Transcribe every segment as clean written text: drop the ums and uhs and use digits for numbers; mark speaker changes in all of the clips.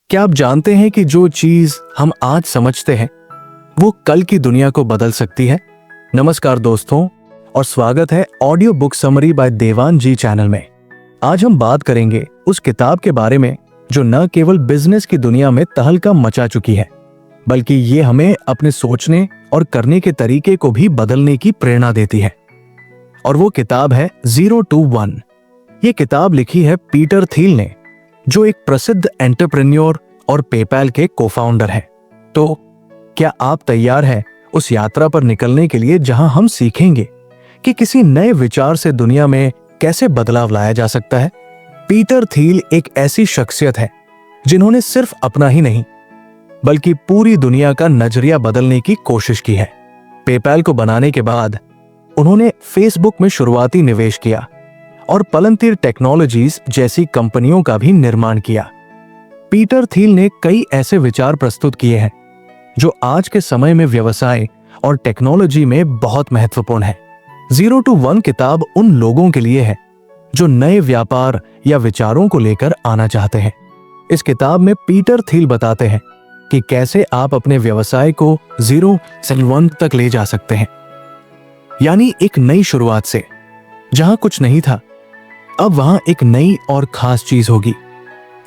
Speaker 1: क्या आप जानते हैं कि जो चीज हम आज समझते हैं वो कल की दुनिया को बदल सकती है। नमस्कार दोस्तों और स्वागत है ऑडियो बुक समरी बाय देवान जी चैनल में। आज हम बात करेंगे उस किताब के बारे में जो न केवल बिजनेस की दुनिया में तहलका मचा चुकी है, बल्कि ये हमें अपने सोचने और करने के तरीके को भी बदलने की प्रेरणा देती है। और वो किताब है 0 to 1। ये किताब लिखी है पीटर थिल ने, जो एक प्रसिद्ध एंटरप्रेन्योर और पेपैल के को-फाउंडर हैं। तो क्या आप तैयार हैं उस यात्रा पर निकलने के लिए जहां हम सीखेंगे कि किसी नए विचार से दुनिया में कैसे बदलाव लाया जा सकता है। पीटर थिल एक ऐसी शख्सियत है जिन्होंने सिर्फ अपना ही नहीं बल्कि पूरी दुनिया का नजरिया बदलने की कोशिश की है। पेपैल को बनाने के बाद उन्होंने फेसबुक में शुरुआती निवेश किया और पलंतिर टेक्नोलॉजीज जैसी कंपनियों का भी निर्माण किया। पीटर थिल ने कई ऐसे विचार प्रस्तुत किए हैं जो आज के समय में व्यवसाय और टेक्नोलॉजी में बहुत महत्वपूर्ण है। 0 to 1 किताब उन लोगों के लिए है जो नए व्यापार या विचारों को लेकर आना चाहते हैं। इस किताब में पीटर थिल बताते हैं कि कैसे आप अपने व्यवसाय को 0 से 1 तक ले जा सकते हैं, यानी एक नई शुरुआत से जहां कुछ नहीं था अब वहां एक नई और खास चीज होगी।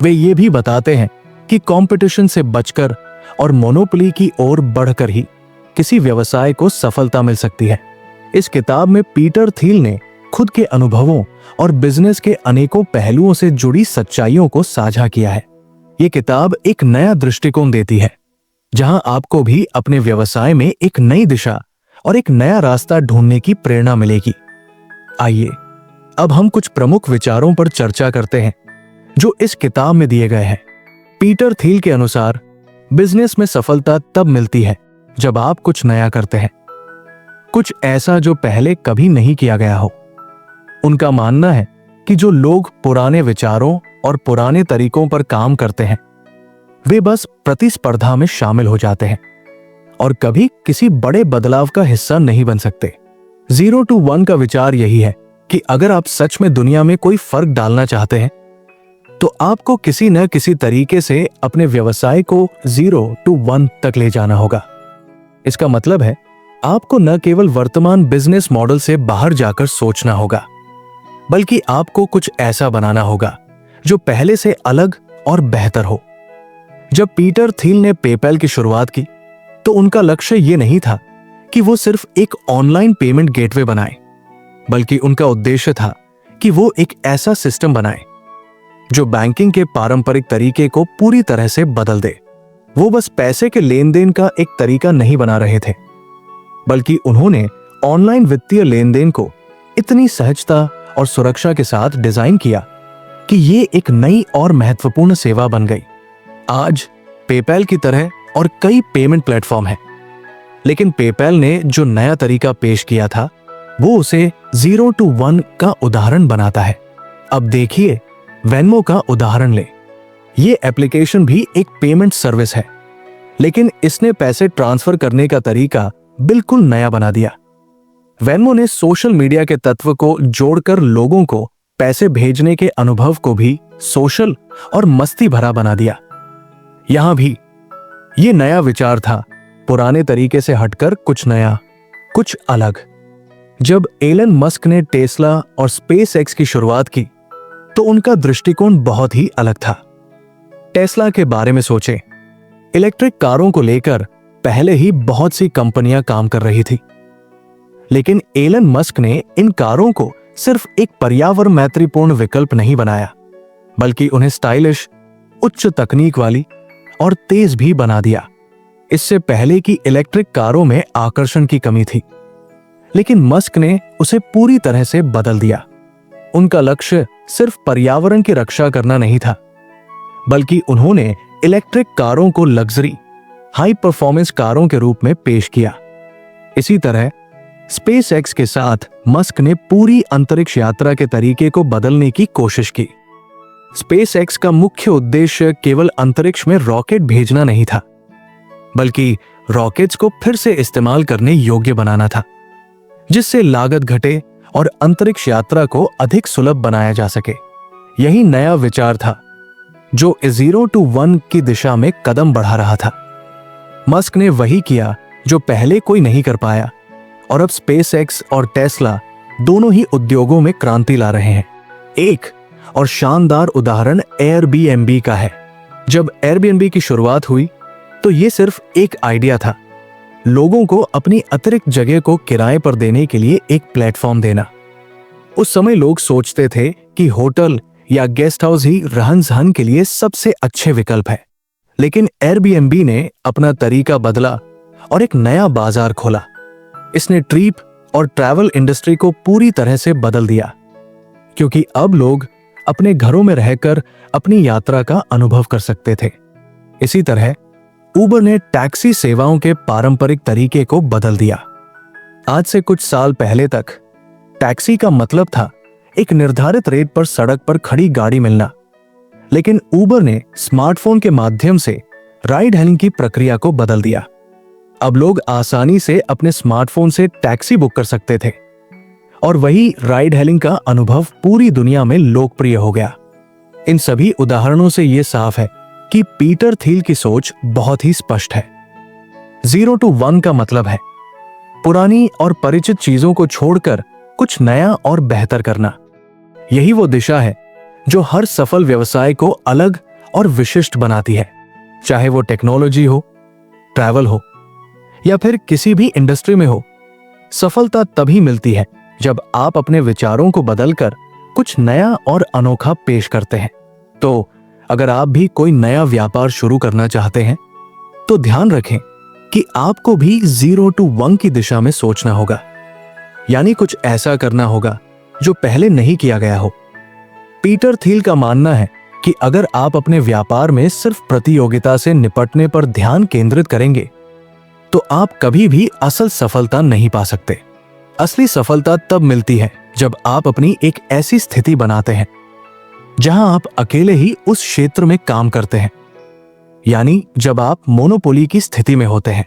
Speaker 1: वे ये भी बताते हैं कि कंपटीशन से बचकर और मोनोपोली की ओर बढ़कर ही किसी व्यवसाय को सफलता मिल सकती है। इस किताब में पीटर थिल ने खुद के अनुभवों और बिजनेस के अनेकों पहलुओं से जुड़ी सच्चाइयों को साझा किया है। ये किताब एक नया दृष्टिकोण देती है जहां आपको भी अपने व्यवसाय में एक नई दिशा और एक नया रास्ता ढूंढने की प्रेरणा मिलेगी। आइए अब हम कुछ प्रमुख विचारों पर चर्चा करते हैं जो इस किताब में दिए गए हैं। पीटर थिल के अनुसार बिजनेस में सफलता तब मिलती है जब आप कुछ नया करते हैं, कुछ ऐसा जो पहले कभी नहीं किया गया हो। उनका मानना है कि जो लोग पुराने विचारों और पुराने तरीकों पर काम करते हैं वे बस प्रतिस्पर्धा में शामिल हो जाते हैं और कभी किसी बड़े बदलाव का हिस्सा नहीं बन सकते। 0 to 1 का विचार यही है कि अगर आप सच में दुनिया में कोई फर्क डालना चाहते हैं तो आपको किसी न किसी तरीके से अपने व्यवसाय को 0 to 1 तक ले जाना होगा। इसका मतलब है आपको न केवल वर्तमान बिजनेस मॉडल से बाहर जाकर सोचना होगा, बल्कि आपको कुछ ऐसा बनाना होगा जो पहले से अलग और बेहतर हो। जब पीटर थिल ने पेपैल की शुरुआत की तो उनका लक्ष्य यह नहीं था कि वो सिर्फ एक ऑनलाइन पेमेंट गेटवे बनाए, बल्कि उनका उद्देश्य था कि वो एक ऐसा सिस्टम बनाए जो बैंकिंग के पारंपरिक तरीके को पूरी तरह से बदल दे। वो बस पैसे के लेन देन का एक तरीका नहीं बना रहे थे, बल्कि उन्होंने ऑनलाइन वित्तीय लेन देन को इतनी सहजता और सुरक्षा के साथ डिजाइन किया कि ये एक नई और महत्वपूर्ण सेवा बन गई। आज पेपैल की तरह और कई पेमेंट प्लेटफॉर्म हैं, लेकिन पेपैल ने जो नया तरीका पेश किया था वो उसे 0 to 1 का उदाहरण बनाता है। अब देखिए वेनमो का उदाहरण ले। ये एप्लीकेशन भी एक पेमेंट सर्विस है, लेकिन इसने पैसे ट्रांसफर करने का तरीका बिल्कुल नया बना दिया। वेनमो ने सोशल मीडिया के तत्व को जोड़कर लोगों को पैसे भेजने के अनुभव को भी सोशल और मस्ती भरा बना दिया। यहां भी ये नया विचार था, पुराने तरीके से हटकर कुछ नया, कुछ अलग। जब एलन मस्क ने टेस्ला और स्पेस एक्स की शुरुआत की तो उनका दृष्टिकोण बहुत ही अलग था। टेस्ला के बारे में सोचें, इलेक्ट्रिक कारों को लेकर पहले ही बहुत सी कंपनियां काम कर रही थी, लेकिन एलन मस्क ने इन कारों को सिर्फ एक पर्यावरण मैत्रीपूर्ण विकल्प नहीं बनाया, बल्कि उन्हें स्टाइलिश, उच्च तकनीक वाली और तेज भी बना दिया। इससे पहले की इलेक्ट्रिक कारों में आकर्षण की कमी थी, लेकिन मस्क ने उसे पूरी तरह से बदल दिया। उनका लक्ष्य सिर्फ पर्यावरण की रक्षा करना नहीं था, बल्कि उन्होंने इलेक्ट्रिक कारों को लग्जरी, हाई परफॉर्मेंस कारों के रूप में पेश किया। इसी तरह स्पेस एक्स के साथ मस्क ने पूरी अंतरिक्ष यात्रा के तरीके को बदलने की कोशिश की। स्पेस एक्स का मुख्य उद्देश्य केवल अंतरिक्ष में रॉकेट भेजना नहीं था, बल्कि रॉकेट्स को फिर से इस्तेमाल करने योग्य बनाना था, जिससे लागत घटे और अंतरिक्ष यात्रा को अधिक सुलभ बनाया जा सके। यही नया विचार था। जो 0 to 1 की दिशा में कदम बढ़ा रहा था। मस्क ने वही किया जो पहले कोई नहीं कर पाया, और अब स्पेसएक्स और टेस्ला दोनों ही उद्योगों में क्रांति ला रहे हैं। एक और शानदार उदाहरण एयरबीएनबी का है। जब एयरबीएनबी की शुरुआत हुई तो ये सिर्फ एक आइडिया था, लोगों को अपनी अतिरिक्त जगह को किराए पर देने के लिए एक प्लेटफॉर्म देना। उस समय लोग सोचते थे कि होटल या गेस्ट हाउस ही रहन-सहन के लिए सबसे अच्छे विकल्प है, लेकिन एयरबीएनबी ने अपना तरीका बदला और एक नया बाजार खोला। इसने ट्रिप और ट्रैवल इंडस्ट्री को पूरी तरह से बदल दिया, क्योंकि अब लोग अपने घरों में रहकर अपनी यात्रा का अनुभव कर सकते थे। इसी तरह उबर ने टैक्सी सेवाओं के पारंपरिक तरीके को बदल दिया। आज से कुछ साल पहले तक टैक्सी का मतलब था एक निर्धारित रेट पर सड़क पर खड़ी गाड़ी मिलना, लेकिन उबर ने स्मार्टफोन के माध्यम से राइड हेलिंग की प्रक्रिया को बदल दिया। अब लोग आसानी से अपने स्मार्टफोन से टैक्सी बुक कर सकते थे, और वही राइड हेलिंग का अनुभव पूरी दुनिया में लोकप्रिय हो गया। इन सभी उदाहरणों से यह साफ है कि पीटर थिल की सोच बहुत ही स्पष्ट है। 0 to 1 का मतलब है पुरानी और परिचित चीजों को छोड़कर कुछ नया और बेहतर करना। यही वो दिशा है जो हर सफल व्यवसाय को अलग और विशिष्ट बनाती है, चाहे वो टेक्नोलॉजी हो, ट्रैवल हो या फिर किसी भी इंडस्ट्री में हो। सफलता तभी मिलती है जब आप अपने विचारों को बदलकर कुछ नया और अनोखा पेश करते हैं। तो अगर आप भी कोई नया व्यापार शुरू करना चाहते हैं तो ध्यान रखें कि आपको भी 0 to 1 की दिशा में सोचना होगा, यानी कुछ ऐसा करना होगा जो पहले नहीं किया गया हो। पीटर थिल का मानना है कि अगर आप अपने व्यापार में सिर्फ प्रतियोगिता से निपटने पर ध्यान केंद्रित करेंगे तो आप कभी भी असल सफलता नहीं पा सकते। असली सफलता तब मिलती है जब आप अपनी एक ऐसी स्थिति बनाते हैं जहां आप अकेले ही उस क्षेत्र में काम करते हैं, यानी जब आप मोनोपोली की स्थिति में होते हैं।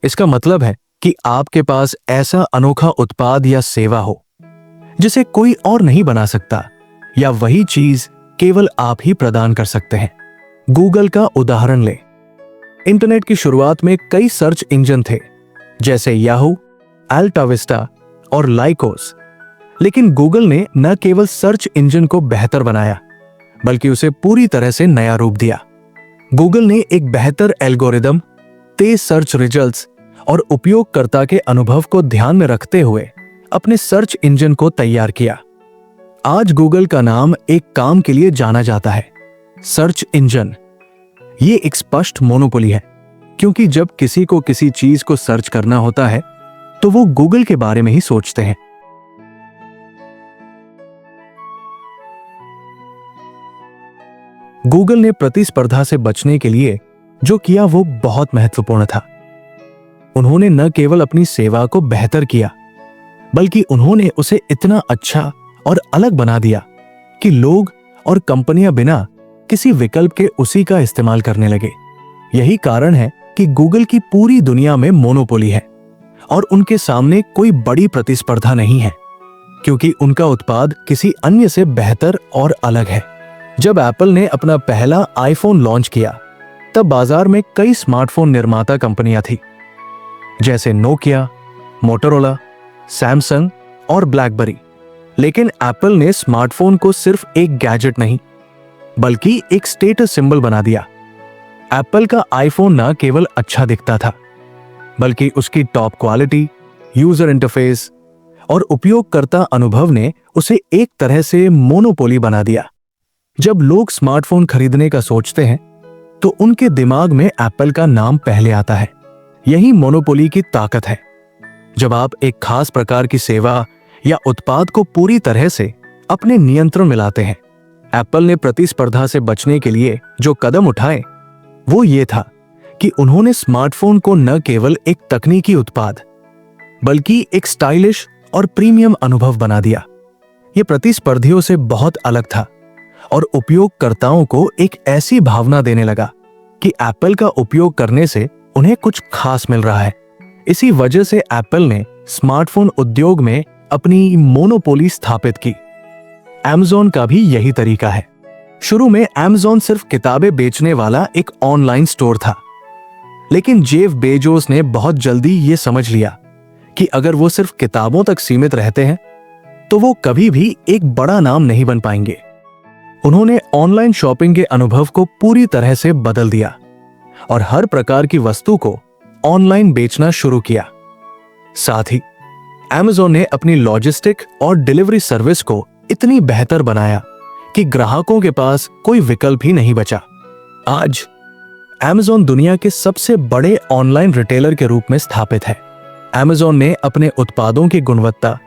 Speaker 1: इसका मतलब है कि आपके पास ऐसा अनोखा उत्पाद या सेवा हो जिसे कोई और नहीं बना सकता, या वही चीज केवल आप ही प्रदान कर सकते हैं। गूगल का उदाहरण लें। इंटरनेट की शुरुआत में कई सर्च इंजन थे, जैसे याहू, अल्टा विस्टा और लाइकोस, लेकिन गूगल ने न केवल सर्च इंजन को बेहतर बनाया बल्कि उसे पूरी तरह से नया रूप दिया। गूगल ने एक बेहतर एल्गोरिदम, तेज सर्च रिजल्ट्स और उपयोगकर्ता के अनुभव को ध्यान में रखते हुए अपने सर्च इंजन को तैयार किया। आज गूगल का नाम एक काम के लिए जाना जाता है, सर्च इंजन। ये एक स्पष्ट मोनोपोली है, क्योंकि जब किसी को किसी चीज को सर्च करना होता है तो वो गूगल के बारे में ही सोचते हैं। गूगल ने प्रतिस्पर्धा से बचने के लिए जो किया वो बहुत महत्वपूर्ण था। उन्होंने न केवल अपनी सेवा को बेहतर किया, बल्कि उन्होंने उसे इतना अच्छा और अलग बना दिया कि लोग और कंपनियां बिना किसी विकल्प के उसी का इस्तेमाल करने लगे। यही कारण है कि गूगल की पूरी दुनिया में मोनोपोली है और उनके सामने कोई बड़ी प्रतिस्पर्धा नहीं है, क्योंकि उनका उत्पाद किसी अन्य से बेहतर और अलग है। जब एप्पल ने अपना पहला आईफोन लॉन्च किया तब बाजार में कई स्मार्टफोन निर्माता कंपनियां थी, जैसे नोकिया, मोटोरोला, सैमसंग और ब्लैकबेरी। लेकिन एप्पल ने स्मार्टफोन को सिर्फ एक गैजेट नहीं बल्कि एक स्टेटस सिंबल बना दिया। एप्पल का आईफोन न केवल अच्छा दिखता था, बल्कि उसकी टॉप क्वालिटी, यूजर इंटरफेस और उपयोगकर्ता अनुभव ने उसे एक तरह से मोनोपोली बना दिया। जब लोग स्मार्टफोन खरीदने का सोचते हैं तो उनके दिमाग में एप्पल का नाम पहले आता है। यही मोनोपोली की ताकत है। जब आप एक खास प्रकार की सेवा या उत्पाद को पूरी तरह से अपने नियंत्रण में लाते हैं। एप्पल ने प्रतिस्पर्धा से बचने के लिए जो कदम उठाए वो ये था कि उन्होंने स्मार्टफोन को न केवल एक तकनीकी उत्पाद बल्कि एक स्टाइलिश और प्रीमियम अनुभव बना दिया। यह प्रतिस्पर्धियों से बहुत अलग था और उपयोगकर्ताओं को एक ऐसी भावना देने लगा कि एप्पल का उपयोग करने से उन्हें कुछ खास मिल रहा है। इसी वजह से एप्पल ने स्मार्टफोन उद्योग में अपनी मोनोपोली स्थापित की। Amazon का भी यही तरीका है। शुरू में Amazon सिर्फ किताबें बेचने वाला एक ऑनलाइन स्टोर था, लेकिन जेफ बेजोस ने बहुत जल्दी ये समझ लिया कि अगर वो सिर्फ किताबों तक सीमित रहते हैं तो वो कभी भी एक बड़ा नाम नहीं बन पाएंगे। उन्होंने ऑनलाइन शॉपिंग के अनुभव को पूरी तरह से बदल दिया और हर प्रकार की वस्तु को ऑनलाइन बेचना शुरू किया। साथ ही Amazon ने अपनी लॉजिस्टिक और डिलीवरी सर्विस को इतनी बेहतर बनाया कि ग्राहकों के पास कोई विकल्प ही नहीं बचा। आज Amazon दुनिया के सबसे बड़े ऑनलाइन रिटेलर के रूप में स्थापित है। Amazon ने अपने उत्पादों की गुणवत्ता,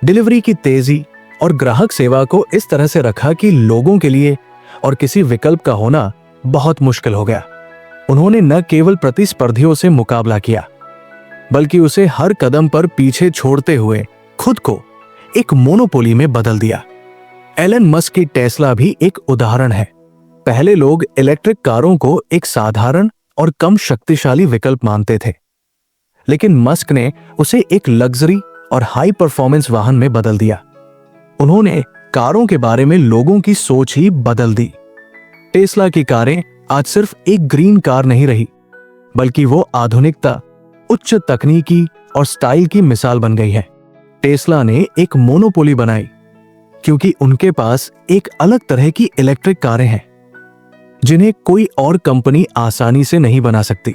Speaker 1: डिलीवरी की तेजी और ग्राहक सेवा को इस तरह से रखा कि लोगों के लिए और किसी विकल्प का होना बहुत मुश्किल हो गया। उन्होंने न केवल प्रतिस्पर्धियों से मुकाबला किया, बल्कि उसे हर कदम पर पीछे छोड़ते हुए खुद को एक मोनोपोली में बदल दिया। एलन मस्क की टेस्ला भी एक उदाहरण है। पहले लोग इलेक्ट्रिक कारों को एक साधारण और कम शक्तिशाली विकल्प मानते थे, लेकिन मस्क ने उसे एक लग्जरी और हाई परफॉर्मेंस वाहन में बदल दिया। उन्होंने कारों के बारे में लोगों की सोच ही बदल दी। टेस्ला की कारें आज सिर्फ एक ग्रीन कार नहीं रही, बल्कि वो आधुनिकता, उच्च तकनीकी और स्टाइल की मिसाल बन गई है। टेस्ला ने एक मोनोपोली बनाई क्योंकि उनके पास एक अलग तरह की इलेक्ट्रिक कारें हैं जिन्हें कोई और कंपनी आसानी से नहीं बना सकती।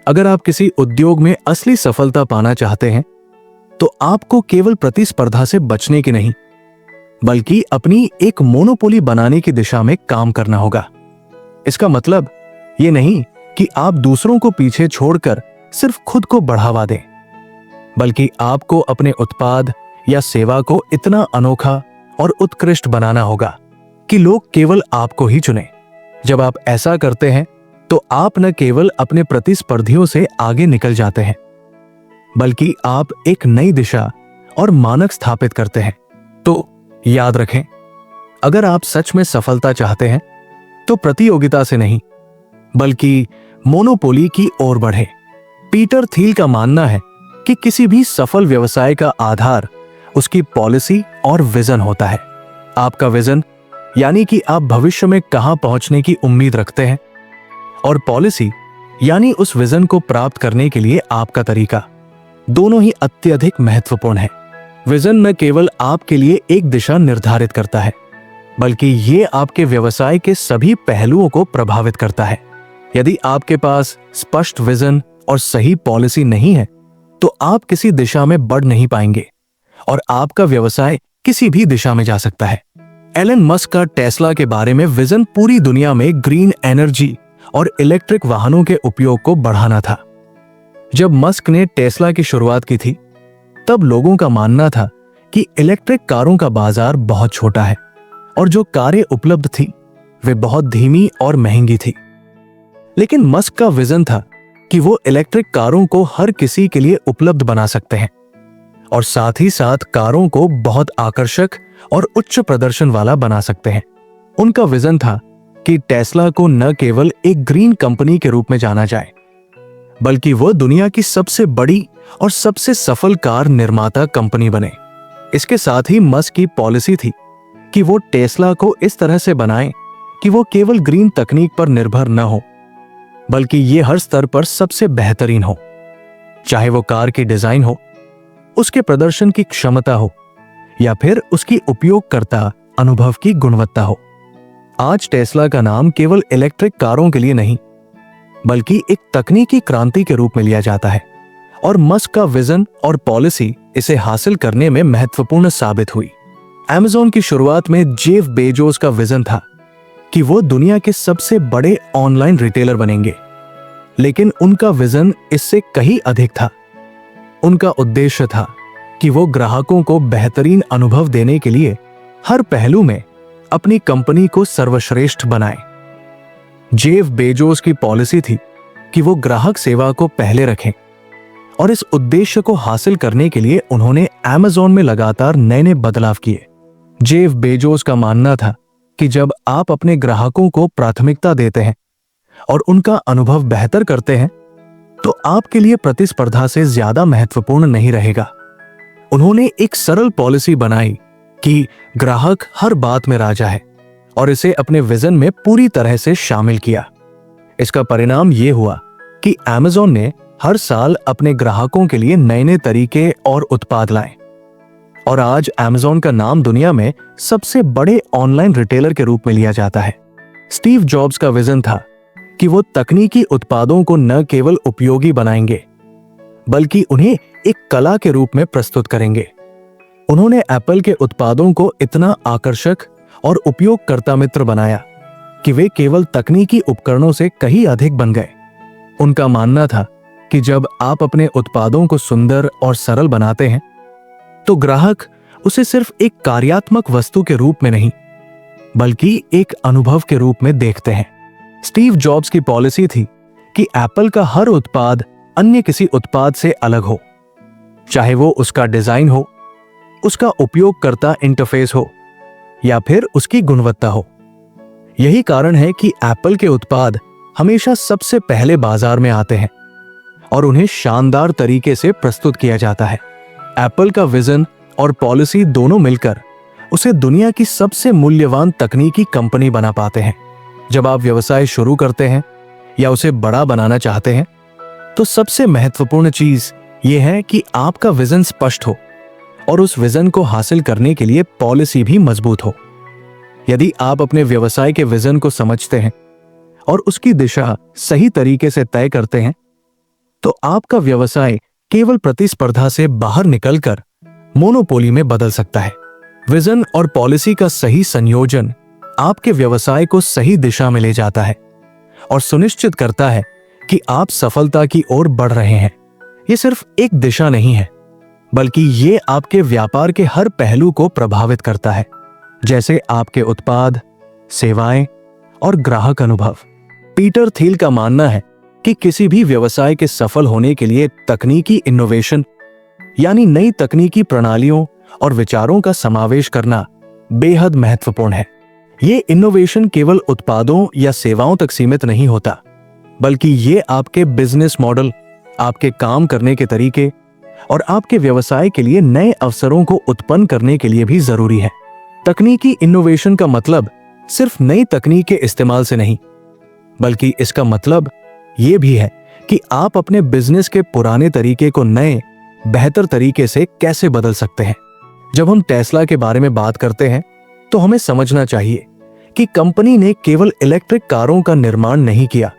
Speaker 1: अगर आप किसी उद्योग में असली सफलता पाना चाहते हैं तो आपको केवल प्रतिस्पर्धा से बचने की नहीं, बल्कि अपनी एक मोनोपोली बनाने की दिशा में काम करना होगा। इसका मतलब ये नहीं कि आप दूसरों को पीछे छोड़कर सिर्फ खुद को बढ़ावा दें, बल्कि आपको अपने उत्पाद या सेवा को इतना अनोखा और उत्कृष्ट बनाना होगा कि लोग केवल आपको ही चुनें। जब आप ऐसा करते हैं तो आप न केवल अपने प्रतिस्पर्धियों से आगे निकल जाते हैं, बल्कि आप एक नई दिशा और मानक स्थापित करते हैं। तो याद रखें, अगर आप सच में सफलता चाहते हैं तो प्रतियोगिता से नहीं, बल्कि मोनोपोली की ओर बढ़े। पीटर थील का मानना है कि किसी भी सफल व्यवसाय का आधार उसकी पॉलिसी और विजन होता है। आपका विजन यानी कि आप भविष्य में कहां पहुंचने की उम्मीद रखते हैं, और पॉलिसी यानी उस विजन को प्राप्त करने के लिए आपका तरीका, दोनों ही अत्यधिक महत्वपूर्ण है। विजन न केवल आपके लिए एक दिशा निर्धारित करता है, बल्कि ये आपके व्यवसाय के सभी पहलुओं को प्रभावित करता है। यदि आपके पास स्पष्ट विजन और सही पॉलिसी नहीं है तो आप किसी दिशा में बढ़ नहीं पाएंगे और आपका व्यवसाय किसी भी दिशा में जा सकता है। एलन मस्क का टेस्ला के बारे में विजन पूरी दुनिया में ग्रीन एनर्जी और इलेक्ट्रिक वाहनों के उपयोग को बढ़ाना था। जब मस्क ने टेस्ला की शुरुआत की थी, तब लोगों का मानना था कि इलेक्ट्रिक कारों का बाजार बहुत छोटा है और जो कारें उपलब्ध थी वे बहुत धीमी और महंगी थी। लेकिन मस्क का विजन था कि वो इलेक्ट्रिक कारों को हर किसी के लिए उपलब्ध बना सकते हैं और साथ ही साथ कारों को बहुत आकर्षक और उच्च प्रदर्शन वाला बना सकते हैं। उनका विजन था कि टेस्ला को न केवल एक ग्रीन कंपनी के रूप में जाना जाए, बल्कि वो दुनिया की सबसे बड़ी और सबसे सफल कार निर्माता कंपनी बने। इसके साथ ही मस्क की पॉलिसी थी कि वो टेस्ला को इस तरह से बनाए कि वो केवल ग्रीन तकनीक पर निर्भर न हो, बल्कि ये हर स्तर पर सबसे बेहतरीन हो, चाहे वो कार की डिजाइन हो, उसके प्रदर्शन की क्षमता हो या फिर उसकी उपयोगकर्ता अनुभव की गुणवत्ता हो। आज टेस्ला का नाम केवल इलेक्ट्रिक कारों के लिए नहीं, बल्कि एक तकनीकी क्रांति के रूप में लिया जाता है, और मस्क का विजन और पॉलिसी इसे हासिल करने में महत्वपूर्ण साबित हुई। Amazon की शुरुआत में जेफ बेजोस का विजन था कि वो दुनिया के सबसे बड़े ऑनलाइन रिटेलर बनेंगे, लेकिन उनका विजन इससे कहीं अधिक था। उनका उद्देश्य था कि वो ग्राहकों को बेहतरीन अनुभव देने के लिए हर पहलू में अपनी कंपनी को सर्वश्रेष्ठ बनाए। जेफ बेजोस की पॉलिसी थी कि वो ग्राहक सेवा को पहले रखें, और इस उद्देश्य को हासिल करने के लिए उन्होंने Amazon में लगातार नए नए बदलाव किए। जेफ बेजोस का मानना था कि जब आप अपने ग्राहकों को प्राथमिकता देते हैं और उनका अनुभव बेहतर करते हैं, तो आपके लिए प्रतिस्पर्धा से ज्यादा महत्वपूर्ण नहीं रहेगा। उन्होंने एक सरल पॉलिसी बनाई कि ग्राहक हर बात में राजा है और इसे अपने विजन में पूरी तरह से शामिल किया। इसका परिणाम यह हुआ कि Amazon ने हर साल अपने ग्राहकों के लिए नए नए तरीके और उत्पाद लाए और आज Amazon का नाम दुनिया में सबसे बड़े ऑनलाइन रिटेलर के रूप में लिया जाता है। स्टीव जॉब्स का विजन था कि वो तकनीकी उत्पादों को न केवल उपयोगी बनाएंगे बल्कि उन्हें एक कला के रूप में प्रस्तुत करेंगे। उन्होंने एप्पल के उत्पादों को इतना आकर्षक और उपयोगकर्ता मित्र बनाया कि वे केवल तकनीकी उपकरणों से कहीं अधिक बन गए। उनका मानना था कि जब आप अपने उत्पादों को सुंदर और सरल बनाते हैं तो ग्राहक उसे सिर्फ एक कार्यात्मक वस्तु के रूप में नहीं बल्कि एक अनुभव के रूप में देखते हैं। स्टीव जॉब्स की पॉलिसी थी कि एप्पल का हर उत्पाद अन्य किसी उत्पाद से अलग हो, चाहे वो उसका डिजाइन हो, उसका उपयोगकर्ता इंटरफेस हो या फिर उसकी गुणवत्ता हो। यही कारण है कि एप्पल के उत्पाद हमेशा सबसे पहले बाजार में आते हैं और उन्हें शानदार तरीके से प्रस्तुत किया जाता है। एप्पल का विजन और पॉलिसी दोनों मिलकर उसे दुनिया की सबसे मूल्यवान तकनीकी कंपनी बना पाते हैं। जब आप व्यवसाय शुरू करते हैं या उसे बड़ा बनाना चाहते हैं तो सबसे महत्वपूर्ण चीज यह है कि आपका विजन स्पष्ट हो और उस विजन को हासिल करने के लिए पॉलिसी भी मजबूत हो। यदि आप अपने व्यवसाय के विजन को समझते हैं और उसकी दिशा सही तरीके से तय करते हैं तो आपका व्यवसाय केवल प्रतिस्पर्धा से बाहर निकलकर मोनोपोली में बदल सकता है। विजन और पॉलिसी का सही संयोजन आपके व्यवसाय को सही दिशा में ले जाता है और सुनिश्चित करता है कि आप सफलता की ओर बढ़ रहे हैं। ये सिर्फ एक दिशा नहीं है बल्कि ये आपके व्यापार के हर पहलू को प्रभावित करता है, जैसे आपके उत्पाद, सेवाएं और ग्राहक अनुभव। पीटर थिल का मानना है कि किसी भी व्यवसाय के सफल होने के लिए तकनीकी इनोवेशन यानी नई तकनीकी प्रणालियों और विचारों का समावेश करना बेहद महत्वपूर्ण है। ये इनोवेशन केवल उत्पादों या सेवाओं तक सीमित नहीं होता बल्कि ये आपके बिजनेस मॉडल, आपके काम करने के तरीके और आपके व्यवसाय के लिए नए अवसरों को उत्पन्न करने के लिए भी जरूरी है। तकनीकी इनोवेशन का मतलब सिर्फ नई तकनीक के इस्तेमाल से नहीं बल्कि इसका मतलब यह भी है कि आप अपने बिजनेस के पुराने तरीके को नए, बेहतर तरीके से कैसे बदल सकते हैं। जब हम टेस्ला के बारे में बात करते हैं तो हमें समझना चाहिए कि कंपनी ने केवल इलेक्ट्रिक कारों का निर्माण नहीं किया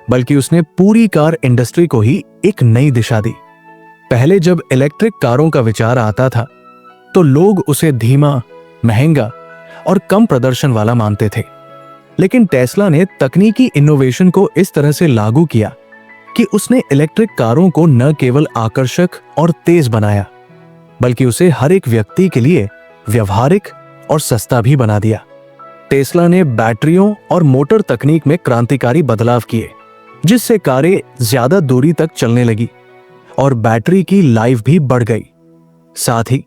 Speaker 1: बल्कि उसने पूरी कार इंडस्ट्री को ही एक नई दिशा दी। पहले जब इलेक्ट्रिक कारों का विचार आता था तो लोग उसे धीमा, महंगा और कम प्रदर्शन वाला मानते थे, लेकिन टेस्ला ने तकनीकी इनोवेशन को इस तरह से लागू किया कि उसने इलेक्ट्रिक कारों को न केवल आकर्षक और तेज बनाया बल्कि उसे हर एक व्यक्ति के लिए व्यवहारिक और सस्ता भी बना दिया। टेस्ला ने बैटरियों और मोटर तकनीक में क्रांतिकारी बदलाव किए जिससे कारें ज्यादा दूरी तक चलने लगी और बैटरी की लाइफ भी बढ़ गई। साथ ही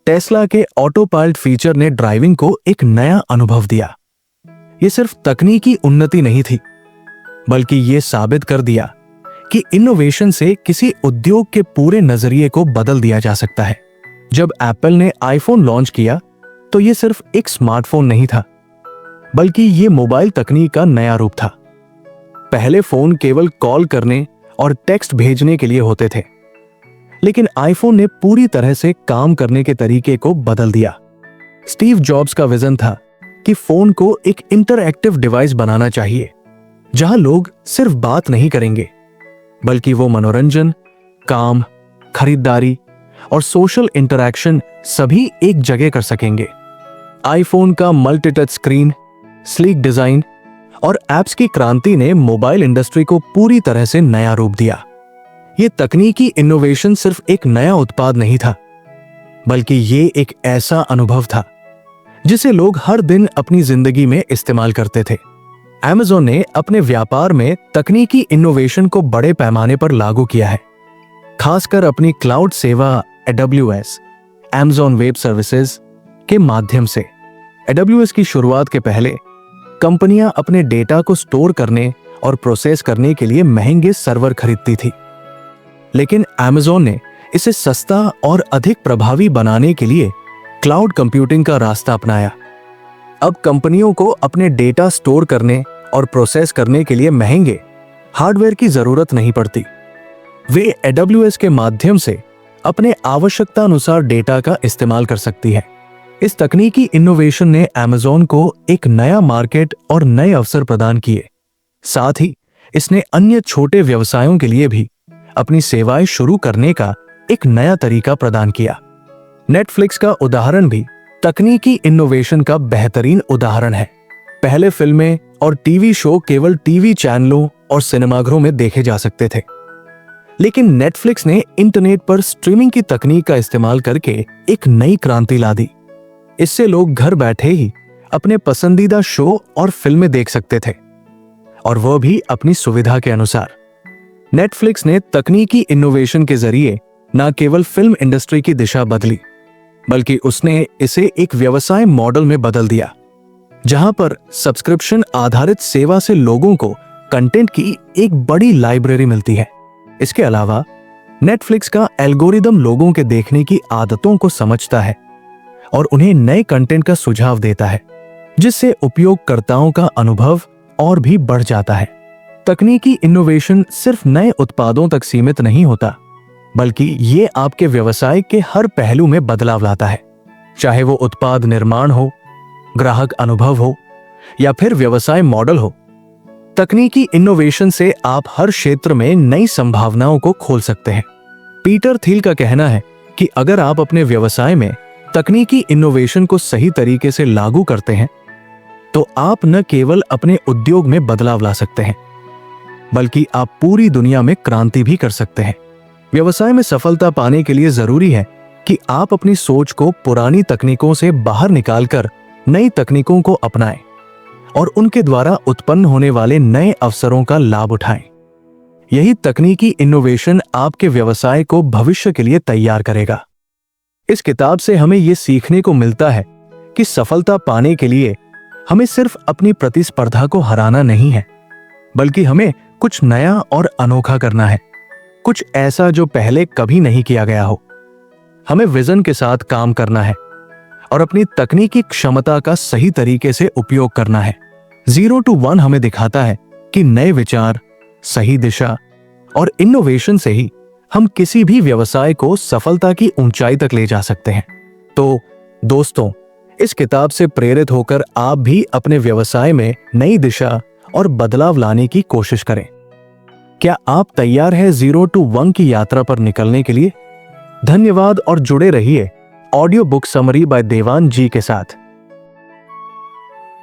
Speaker 1: टेस्ला के ऑटो पायलट फीचर ने ड्राइविंग को एक नया अनुभव दिया। यह सिर्फ तकनीकी उन्नति नहीं थी बल्कि यह साबित कर दिया कि इनोवेशन से किसी उद्योग के पूरे नजरिए को बदल दिया जा सकता है। जब एप्पल ने आईफोन लॉन्च किया तो यह सिर्फ एक स्मार्टफोन नहीं था बल्कि यह मोबाइल तकनीक का नया रूप था। पहले फोन केवल कॉल करने और टेक्स्ट भेजने के लिए होते थे, लेकिन आईफोन ने पूरी तरह से काम करने के तरीके को बदल दिया। स्टीव जॉब्स का विजन था कि फोन को एक इंटरएक्टिव डिवाइस बनाना चाहिए जहां लोग सिर्फ बात नहीं करेंगे बल्कि वो मनोरंजन, काम, खरीदारी और सोशल इंटरैक्शन सभी एक जगह कर सकेंगे। आईफोन का multi touch screen, sleek design और एप्स की क्रांति ने मोबाइल इंडस्ट्री को पूरी तरह से नया रूप दिया। ये तकनीकी इनोवेशन सिर्फ एक नया उत्पाद नहीं था बल्कि ये एक ऐसा अनुभव था जिसे लोग हर दिन अपनी जिंदगी में इस्तेमाल करते थे। Amazon ने अपने व्यापार में तकनीकी इनोवेशन को बड़े पैमाने पर लागू किया है, खासकर अपनी क्लाउड सेवा AWS, Amazon वेब सर्विसेज के माध्यम से। AWS की शुरुआत के पहले कंपनियां अपने डेटा को स्टोर करने और प्रोसेस करने के लिए महंगे सर्वर खरीदती थी, लेकिन Amazon ने इसे सस्ता और अधिक प्रभावी बनाने के लिए क्लाउड कंप्यूटिंग का रास्ता अपनाया। अब कंपनियों को अपने डेटा स्टोर करने और प्रोसेस करने के लिए महंगे हार्डवेयर की जरूरत नहीं पड़ती। वे AWS के माध्यम से अपने आवश्यकता अनुसार डेटा का इस्तेमाल कर सकती है। इस तकनीकी इनोवेशन ने Amazon को एक नया मार्केट और नए अवसर प्रदान किए। साथ ही इसने अन्य छोटे व्यवसायों के लिए भी अपनी सेवाएं शुरू करने का एक नया तरीका प्रदान किया। नेटफ्लिक्स का उदाहरण भी तकनीकी इनोवेशन का बेहतरीन उदाहरण है। पहले फिल्में और टीवी शो केवल टीवी चैनलों और सिनेमाघरों में देखे जा सकते थे, लेकिन नेटफ्लिक्स ने इंटरनेट पर स्ट्रीमिंग की तकनीक का इस्तेमाल करके एक नई क्रांति ला दी। इससे लोग घर बैठे ही अपने पसंदीदा शो और फिल्में देख सकते थे, और वह भी अपनी सुविधा के अनुसार। नेटफ्लिक्स ने तकनीकी इनोवेशन के जरिए न केवल फिल्म इंडस्ट्री की दिशा बदली, बल्कि उसने इसे एक व्यवसाय मॉडल में बदल दिया, जहां पर सब्सक्रिप्शन आधारित सेवा से लोगों को कंटेंट की एक बड़ी लाइब्रेरी मिलती है। इसके अलावा नेटफ्लिक्स का एल्गोरिदम लोगों के देखने की आदतों को समझता है और उन्हें नए कंटेंट का सुझाव देता है, जिससे उपयोगकर्ताओं का अनुभव और भी बढ़ जाता है। तकनीकी इनोवेशन सिर्फ नए उत्पादों तक सीमित नहीं होता, बल्कि ये आपके व्यवसाय के हर पहलू में बदलाव लाता है, चाहे वो उत्पाद निर्माण हो, ग्राहक अनुभव हो या फिर व्यवसाय मॉडल हो। तकनीकी इनोवेशन से आप हर क्षेत्र में नई संभावनाओं को खोल सकते हैं। पीटर थिल का कहना है कि अगर आप अपने व्यवसाय में तकनीकी इनोवेशन को सही तरीके से लागू करते हैं, तो आप न केवल अपने उद्योग में बदलाव ला सकते हैं, बल्कि आप पूरी दुनिया में क्रांति भी कर सकते हैं। व्यवसाय में सफलता पाने के लिए जरूरी है कि आप अपनी सोच को पुरानी तकनीकों से बाहर निकालकर नई तकनीकों को अपनाएं और उनके द्वारा उत्पन्न होने वाले नए अवसरों का लाभ उठाएं। यही तकनीकी इनोवेशन आपके व्यवसाय को भविष्य के लिए तैयार करेगा। इस किताब से हमें यह सीखने को मिलता है कि सफलता पाने के लिए हमें सिर्फ अपनी प्रतिस्पर्धा को हराना नहीं है, बल्कि हमें कुछ नया और अनोखा करना है, कुछ ऐसा जो पहले कभी नहीं किया गया हो। हमें विजन के साथ काम करना है और अपनी तकनीकी क्षमता का सही तरीके से उपयोग करना है। 0 to 1 हमें दिखाता है कि नए विचार, सही दिशा और इनोवेशन से ही हम किसी भी व्यवसाय को सफलता की ऊंचाई तक ले जा सकते हैं। तो दोस्तों, इस किताब से प्रेरित होकर आप भी अपने व्यवसाय में नई दिशा और बदलाव लाने की कोशिश करें। क्या आप तैयार हैं 0 to 1 की यात्रा पर निकलने के लिए? धन्यवाद और जुड़े रहिए ऑडियो बुक समरी बाय देवान जी के साथ।